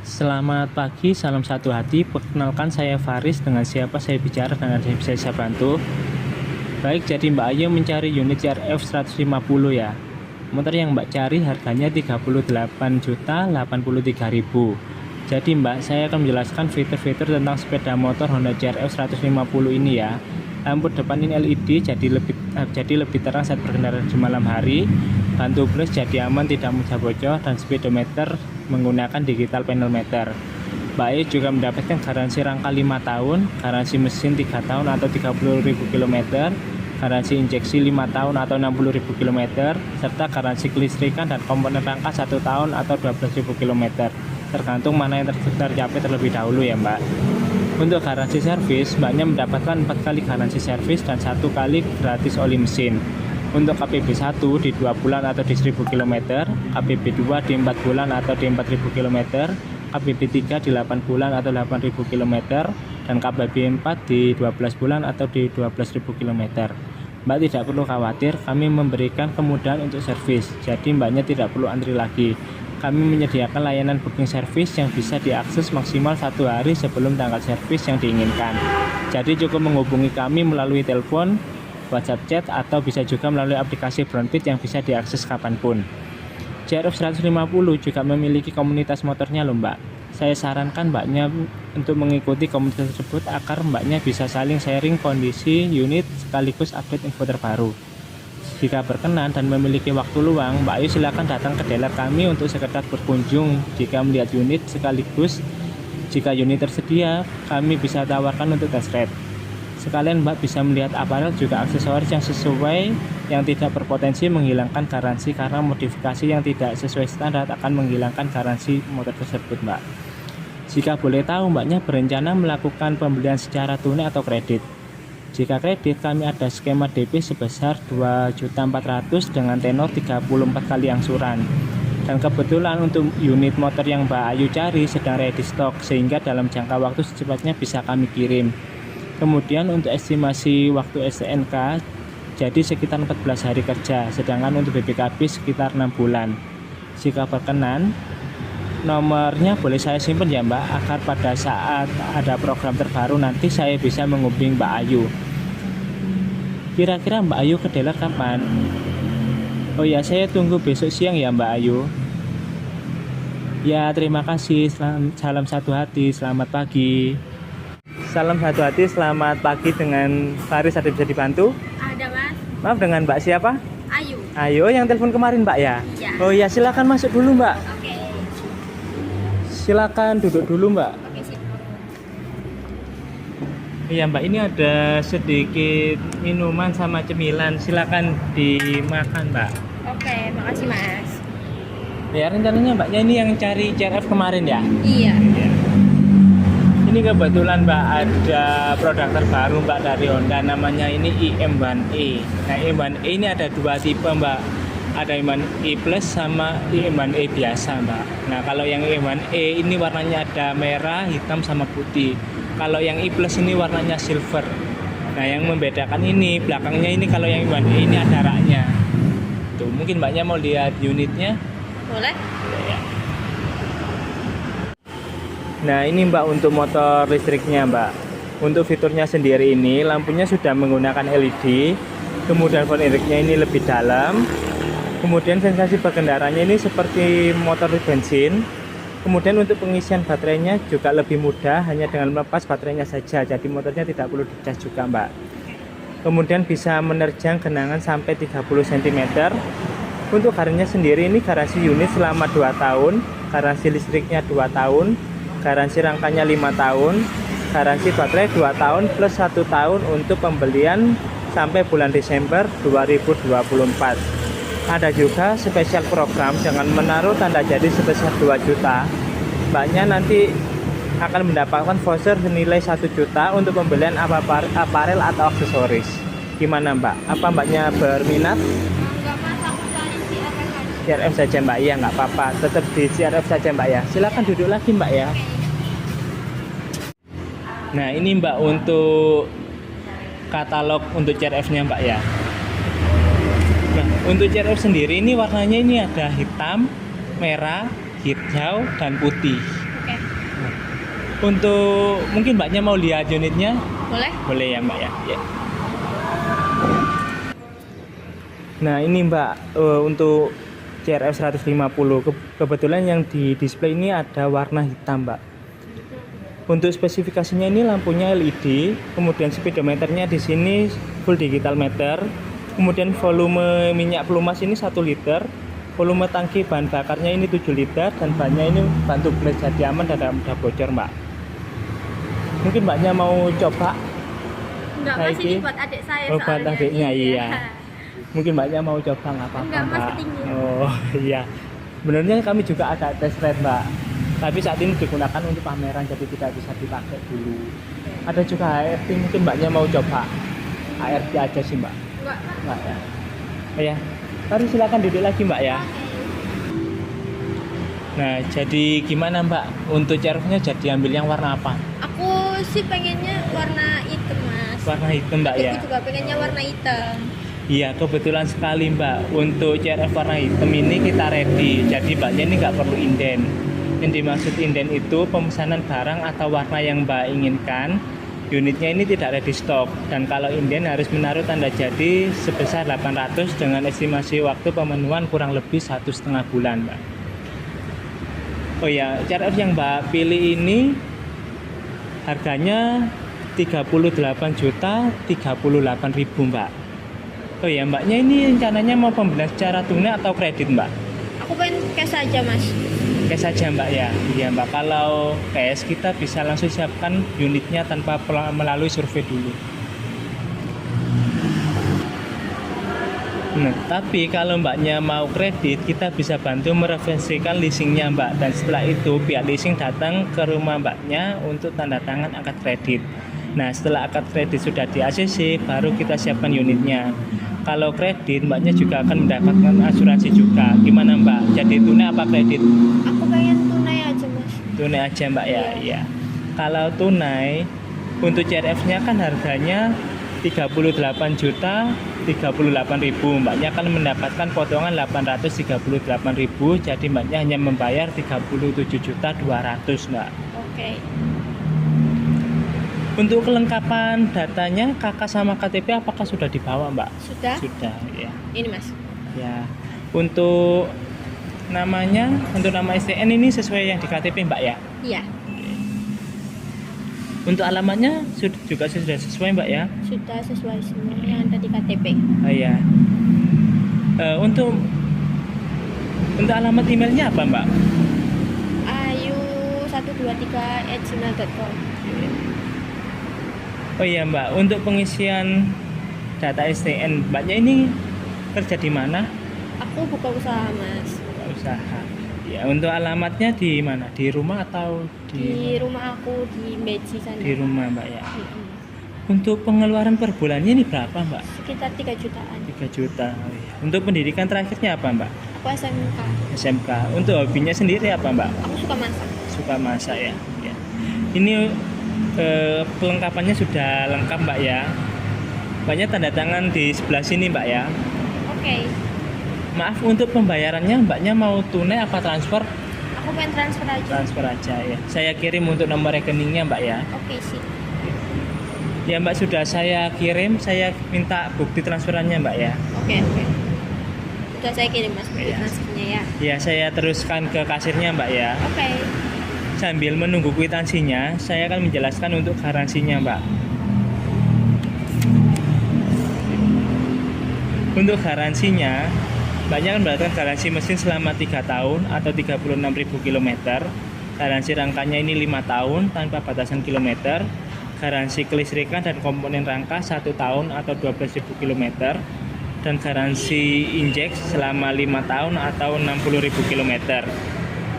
Selamat pagi, salam satu hati. Perkenalkan saya Faris, dengan siapa saya bicara dan ada yang bisa saya bantu. Baik, jadi Mbak Ayu mencari unit CRF 150 ya. Motor yang Mbak cari harganya 38.083.000. Jadi Mbak, saya akan menjelaskan fitur-fitur tentang sepeda motor Honda CRF 150 ini ya. Lampu depan ini LED, jadi lebih terang saat berkendara di malam hari. Bantu plus jadi aman, tidak mudah bocor, dan speedometer menggunakan digital panel meter. Mbak Ayu juga mendapatkan garansi rangka 5 tahun, garansi mesin 3 tahun atau 30.000 km, garansi injeksi 5 tahun atau 60.000 km, serta garansi kelistrikan dan komponen rangka 1 tahun atau 12.000 km, tergantung mana yang tercapai terlebih dahulu ya Mbak. Untuk garansi servis, Mbaknya mendapatkan 4 kali garansi servis dan 1 kali gratis oli mesin. Untuk KPB 1 di 2 bulan atau di 1000 km, KPB 2 di 4 bulan atau di 4000 km, KPB 3 di 8 bulan atau 8000 km, dan KPB 4 di 12 bulan atau di 12.000 km. Mbak tidak perlu khawatir, kami memberikan kemudahan untuk servis, jadi Mbaknya tidak perlu antri lagi. Kami menyediakan layanan booking servis yang bisa diakses maksimal 1 hari sebelum tanggal servis yang diinginkan. Jadi cukup menghubungi kami melalui telepon, WhatsApp chat, atau bisa juga melalui aplikasi Brownfit yang bisa diakses kapanpun. CRF 150 juga memiliki komunitas motornya loh Mbak. Saya sarankan Mbaknya untuk mengikuti komunitas tersebut agar Mbaknya bisa saling sharing kondisi unit sekaligus update info terbaru. Jika berkenan dan memiliki waktu luang, Mbak Ayu silakan datang ke dealer kami untuk sekedar berkunjung. Jika melihat unit sekaligus, jika unit tersedia, kami bisa tawarkan untuk test ride. Sekalian Mbak bisa melihat aparel juga aksesoris yang sesuai, yang tidak berpotensi menghilangkan garansi, karena modifikasi yang tidak sesuai standar akan menghilangkan garansi motor tersebut Mbak. Jika boleh tahu, Mbaknya berencana melakukan pembelian secara tunai atau kredit? Jika kredit, kami ada skema DP sebesar 2.400.000 dengan tenor 34 kali angsuran. Dan kebetulan untuk unit motor yang Mbak Ayu cari sedang ready stock, sehingga dalam jangka waktu secepatnya bisa kami kirim. Kemudian untuk estimasi waktu STNK jadi sekitar 14 hari kerja, sedangkan untuk BPKB sekitar 6 bulan. Jika berkenan, nomornya boleh saya simpan ya Mbak, agar pada saat ada program terbaru nanti saya bisa menghubungi Mbak Ayu. Kira-kira Mbak Ayu ke dealer kapan? Oh ya, saya tunggu besok siang ya Mbak Ayu. Ya, terima kasih. Salam satu hati, selamat pagi. Salam satu hati, selamat pagi, dengan Faris, ada bisa dibantu? Ada Mas. Maaf, dengan Mbak siapa? Ayu. Ayo, yang telepon kemarin Mbak ya? Iya. Oh ya, silakan masuk dulu Mbak. Oke. Silakan duduk dulu Mbak. Oke sip. Iya Mbak, ini ada sedikit minuman sama cemilan, silakan dimakan Mbak. Oke, makasih Mas. Ya, rencananya Mbaknya ini yang cari CRF kemarin ya? Iya. Ini kebetulan Mbak ada produk terbaru Mbak dari Honda, namanya ini IM1E. Nah, IM1E ini ada 2 tipe Mbak. Ada IM1E Plus sama IM1E biasa Mbak. Nah, kalau yang IM1E ini warnanya ada merah, hitam, sama putih. Kalau yang E Plus ini warnanya silver. Nah, yang membedakan ini belakangnya ini, kalau yang IM1E ini ada raknya. Tuh, mungkin Mbaknya mau lihat unitnya. Boleh? Ya. Nah, ini Mbak untuk motor listriknya Mbak. Untuk fiturnya sendiri ini, lampunya sudah menggunakan LED. Kemudian front endingnya ini lebih dalam. Kemudian sensasi berkendaranya ini seperti motor bensin. Kemudian untuk pengisian baterainya juga lebih mudah, hanya dengan melepas baterainya saja. Jadi motornya tidak perlu dicas juga Mbak. Kemudian bisa menerjang genangan sampai 30 cm. Untuk garansinya sendiri ini garansi unit selama 2 tahun, garansi listriknya 2 tahun, garansi rangkanya 5 tahun, garansi baterai 2 tahun plus 1 tahun untuk pembelian sampai bulan Desember 2024. Ada juga spesial program dengan menaruh tanda jadi sebesar 2 juta. Mbaknya nanti akan mendapatkan voucher senilai 1 juta untuk pembelian aparel atau aksesoris. Gimana Mbak? Apa Mbaknya berminat? Enggak Mas, aku cari CRF aja. CRF saja Mbak, ya nggak apa-apa, tetap di CRF saja Mbak ya. Silakan duduk lagi Mbak ya. Nah, ini Mbak untuk katalog untuk CRF-nya Mbak ya. Nah, untuk CRF sendiri ini warnanya ini ada hitam, merah, hijau, dan putih. Oke. Untuk mungkin mbaknya mau lihat unitnya, Boleh? boleh ya mbak ya. Ya. Nah ini mbak, untuk CRF 150 kebetulan yang di display ini ada warna hitam mbak. Untuk spesifikasinya ini lampunya LED, kemudian speedometernya di sini full digital meter, kemudian volume minyak pelumas ini 1 liter, volume tangki bahan bakarnya ini 7 liter, dan bannya ini bantu blade jadi aman dan tidak mudah bocor mbak. Mungkin mbaknya mau coba? Enggak Nah, mas, ini ini buat adik saya buat soalnya. adiknya, iya. Mungkin mbaknya mau coba nggak apa-apa Enggak, Mas, mbak. ketinggian. Oh iya. Sebenarnya kami juga ada test ride mbak. Tapi saat ini digunakan untuk pameran jadi tidak bisa dipakai dulu. Ada juga HRT, mungkin mbaknya mau coba. HRT aja sih mbak. Enggak. Mbak ya. Oh ya. Mari silakan duduk lagi mbak ya. Nah jadi gimana mbak? Untuk CRF-nya jadi ambil yang warna apa? Aku sih pengennya warna hitam mas. Warna hitam mbak ya. Aku juga pengennya warna hitam. Iya kebetulan sekali mbak. Untuk CRF warna hitam ini kita ready. Jadi mbaknya ini nggak perlu inden. Yang dimaksud inden itu pemesanan barang atau warna yang mbak inginkan. Unitnya ini tidak ready stock. Dan kalau inden harus menaruh tanda jadi sebesar 800 dengan estimasi waktu pemenuhan kurang lebih 1,5 bulan mbak. Oh ya, CRF yang mbak pilih ini harganya 38.038.000 mbak. Oh ya, mbaknya ini rencananya mau pembelian secara tunai atau kredit mbak? Aku pengen cash aja mas. Cash saja mbak ya. Iya mbak, kalau cash kita bisa langsung siapkan unitnya tanpa melalui survei dulu. Nah, tapi kalau mbaknya mau kredit, kita bisa bantu mereferensikan leasingnya mbak. Dan setelah itu pihak leasing datang ke rumah mbaknya untuk tanda tangan akad kredit. Nah setelah akad kredit sudah di ACC, baru kita siapkan unitnya. Kalau kredit mbaknya juga akan mendapatkan asuransi juga. Gimana mbak? Jadi tunai apa kredit? Aku pengen tunai aja mas. Tunai aja mbak ya. Iya. Kalau tunai untuk CRF-nya kan harganya 38.038.000, mbaknya akan mendapatkan potongan 838.000, jadi mbaknya hanya membayar 37.200.000 mbak. Oke. Untuk kelengkapan datanya KK sama KTP apakah sudah dibawa mbak? Sudah? Sudah ya. Ini mas. Ya. Untuk namanya, untuk nama STN ini sesuai yang di KTP mbak ya? Iya. Untuk alamatnya juga sudah sesuai mbak ya? Sudah sesuai semua yang ada di KTP. Oh ya. Untuk alamat emailnya apa mbak? ayu123@gmail.com. Oh iya mbak, untuk pengisian data STN mbaknya ini kerja di mana? Aku buka usaha mas. Usaha. Ya, untuk alamatnya di mana? Di rumah atau Di rumah aku di Beji sana. di rumah mbak ya? Mm-mm. Untuk pengeluaran per bulannya ini berapa mbak? Sekitar 3 jutaan. 3 juta. Oh iya. Untuk pendidikan terakhirnya apa mbak? Aku SMK. SMK. Untuk hobinya sendiri apa mbak? Aku suka masak. Suka masak ya. Ya. Ini pelengkapannya sudah lengkap mbak ya. Banyak tanda tangan di sebelah sini mbak ya. Oke. Maaf, untuk pembayarannya mbaknya mau tunai apa transfer? Aku pengen transfer aja. Transfer aja ya. Saya kirim untuk nomor rekeningnya mbak ya. Oke sih. Ya mbak, sudah saya kirim. Saya minta bukti transferannya mbak ya. Oke. Sudah saya kirim mas bukti Iya. transfernya ya. Ya saya teruskan ke kasirnya mbak ya. Oke. Sambil menunggu kwitansinya, saya akan menjelaskan untuk garansinya mbak. Untuk garansinya, mbaknya akan mendapatkan garansi mesin selama 3 tahun atau 36.000 km. Garansi rangkanya ini 5 tahun tanpa batasan kilometer. Garansi kelistrikan dan komponen rangka 1 tahun atau 12.000 km. Dan garansi injek selama 5 tahun atau 60.000 km.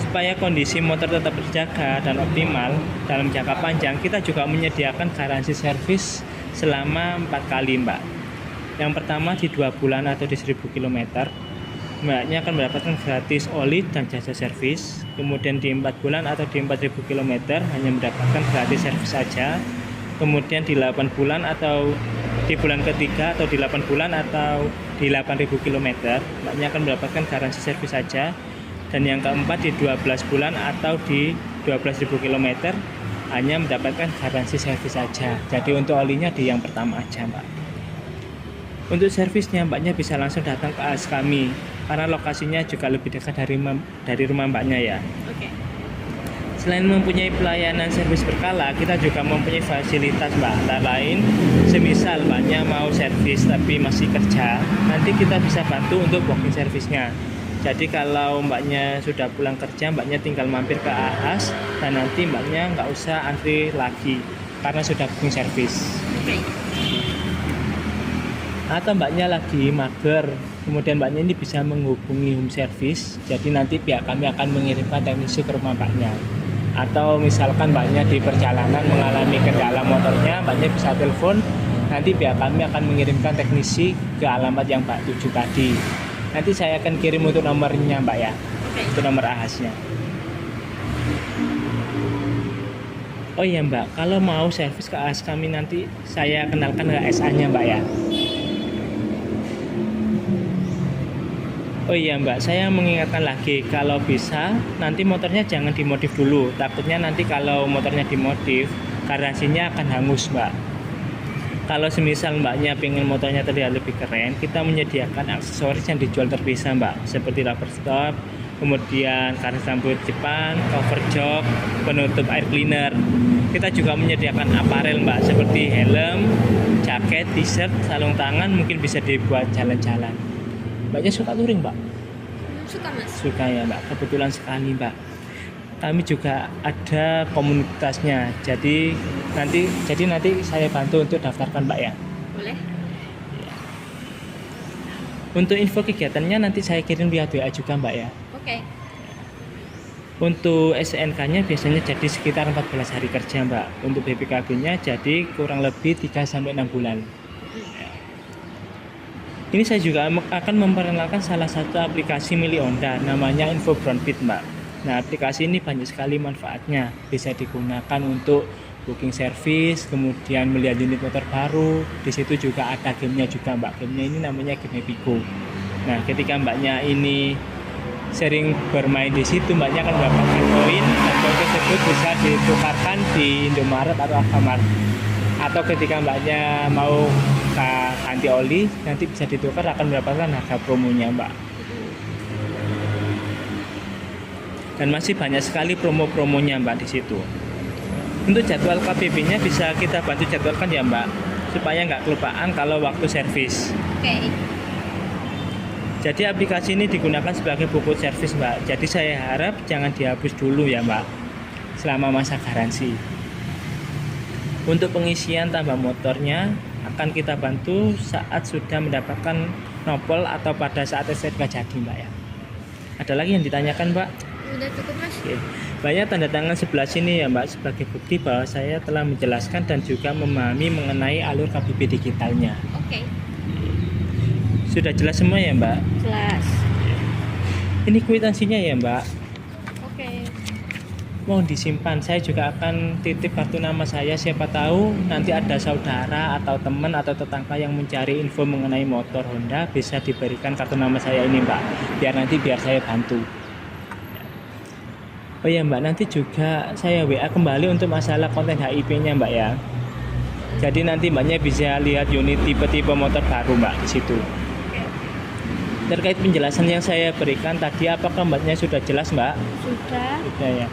Supaya kondisi motor tetap terjaga dan optimal dalam jangka panjang, kita juga menyediakan garansi servis selama 4 kali mbak. Yang pertama di 2 bulan atau di 1000 km, mbaknya akan mendapatkan gratis oli dan jasa servis. Kemudian di 4 bulan atau di 4000 km hanya mendapatkan gratis servis saja. Kemudian di 8 bulan atau di bulan ketiga atau di 8 bulan atau di 8000 km, mbaknya akan mendapatkan garansi servis saja. Dan yang keempat di 12 bulan atau di 12.000 km hanya mendapatkan garansi servis saja. Jadi untuk olinya di yang pertama aja Mbak. Untuk servisnya Mbaknya bisa langsung datang ke AS kami karena lokasinya juga lebih dekat dari rumah Mbaknya ya. Oke. Selain mempunyai pelayanan servis berkala, kita juga mempunyai fasilitas Mbak. Antara lain, semisal Mbaknya mau servis tapi masih kerja, nanti kita bisa bantu untuk booking servisnya. Jadi kalau Mbaknya sudah pulang kerja, Mbaknya tinggal mampir ke AHAS dan nanti Mbaknya nggak usah antri lagi karena sudah booking servis. Oke. Atau Mbaknya lagi mager, kemudian Mbaknya ini bisa menghubungi home service, jadi nanti pihak kami akan mengirimkan teknisi ke rumah Mbaknya. Atau misalkan Mbaknya di perjalanan mengalami kendala motornya, Mbaknya bisa telepon, nanti pihak kami akan mengirimkan teknisi ke alamat yang Mbak tuju tadi. Nanti saya akan kirim untuk nomornya Mbak ya, untuk nomor AHAS-nya. Oh iya Mbak, kalau mau servis ke AHAS kami nanti saya kenalkan ke SA-nya Mbak ya. Oh iya Mbak, saya mengingatkan lagi kalau bisa nanti motornya jangan dimodif dulu. Takutnya nanti kalau motornya dimodif, garansinya akan hangus Mbak. Kalau semisal Mbaknya pengen motornya terlihat lebih keren, kita menyediakan aksesoris yang dijual terpisah Mbak, seperti rubber stop, kemudian karet rambut Jepang, cover jok, penutup air cleaner. Kita juga menyediakan aparel Mbak, seperti helm, jaket, t-shirt, sarung tangan, mungkin bisa dibuat jalan-jalan. Mbaknya suka touring Mbak? Suka Mas. Suka ya Mbak, kebetulan sekali Mbak. Kami juga ada komunitasnya, jadi nanti saya bantu untuk daftarkan Mbak ya. Boleh? Untuk info kegiatannya nanti saya kirim via WA juga Mbak ya. Oke. Untuk SNK-nya biasanya jadi sekitar 14 hari kerja Mbak. Untuk BPKB-nya jadi kurang lebih 3-6 bulan. Ini saya juga akan memperkenalkan salah satu aplikasi milik Honda, namanya Info Brownfit Mbak. Nah, aplikasi ini banyak sekali manfaatnya. Bisa digunakan untuk booking service, kemudian melihat unit motor baru. Di situ juga ada gamenya juga Mbak. Gamenya ini namanya game Epico. Nah, ketika Mbaknya ini sering bermain di situ, Mbaknya akan mendapatkan koin. Dan koin tersebut bisa ditukarkan di Indomaret atau Alfamart. Atau ketika Mbaknya mau ganti oli, nanti bisa ditukar, akan mendapatkan harga promonya Mbak. Dan masih banyak sekali promo-promonya Mbak di situ. Untuk jadwal KBB-nya bisa kita bantu jadwalkan ya Mbak, supaya nggak kelupaan kalau waktu servis. Oke. Jadi aplikasi ini digunakan sebagai buku servis Mbak. Jadi saya harap jangan dihapus dulu ya Mbak, selama masa garansi. Untuk pengisian tambah motornya akan kita bantu saat sudah mendapatkan nopol atau pada saat STNK jadi Mbak ya. Ada lagi yang ditanyakan Mbak? Udah cukup Mas. Oke. Banyak tanda tangan sebelah sini ya Mbak, sebagai bukti bahwa saya telah menjelaskan dan juga memahami mengenai alur KBB digitalnya. Oke. Sudah jelas semua ya Mbak? Jelas. Ini kwitansinya ya Mbak, Oke. mohon disimpan. Saya juga akan titip kartu nama saya, siapa tahu nanti ada saudara atau teman atau tetangga yang mencari info mengenai motor Honda, bisa diberikan kartu nama saya ini Mbak, biar saya bantu. Oh ya Mbak, nanti juga saya WA kembali untuk masalah konten HIP-nya Mbak ya. Jadi nanti Mbaknya bisa lihat unit tipe-tipe motor baru Mbak di situ. Terkait penjelasan yang saya berikan tadi, apakah Mbaknya sudah jelas Mbak? Sudah. Sudah ya.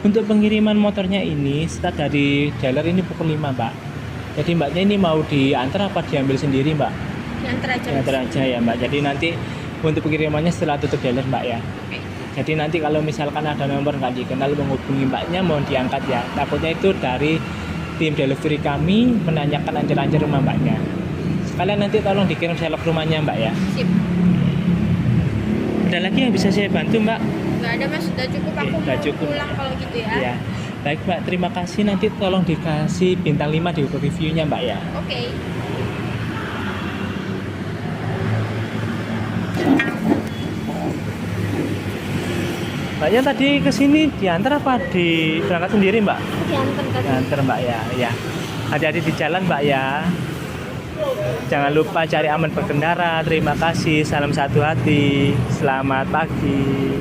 Untuk pengiriman motornya ini start dari dealer ini pukul 5 Mbak. Jadi Mbaknya ini mau diantar apa diambil sendiri Mbak? Diantar aja. Diantar aja ya Mbak. Jadi nanti untuk pengirimannya setelah tutup dealer Mbak ya. Oke. Jadi nanti kalau misalkan ada nomor nggak dikenal menghubungi Mbaknya, mohon diangkat ya. Takutnya itu dari tim delivery kami menanyakan anjir-anjir rumah Mbaknya. Sekalian nanti tolong dikirim selok rumahnya Mbak ya. Sip. Ada lagi yang bisa saya bantu Mbak? Nggak ada Mas, sudah cukup. Aku Udah mau cukup. pulang kalau gitu ya. Ya. Baik Mbak, terima kasih. Nanti tolong dikasih bintang 5 di reviewnya Mbak ya. Oke. Mbaknya tadi kesini diantar apa berangkat sendiri Mbak? Diantar kan. Diantar Mbak ya. Ya. Hati-hati di jalan Mbak ya. Jangan lupa cari aman berkendara. Terima kasih. Salam satu hati. Selamat pagi.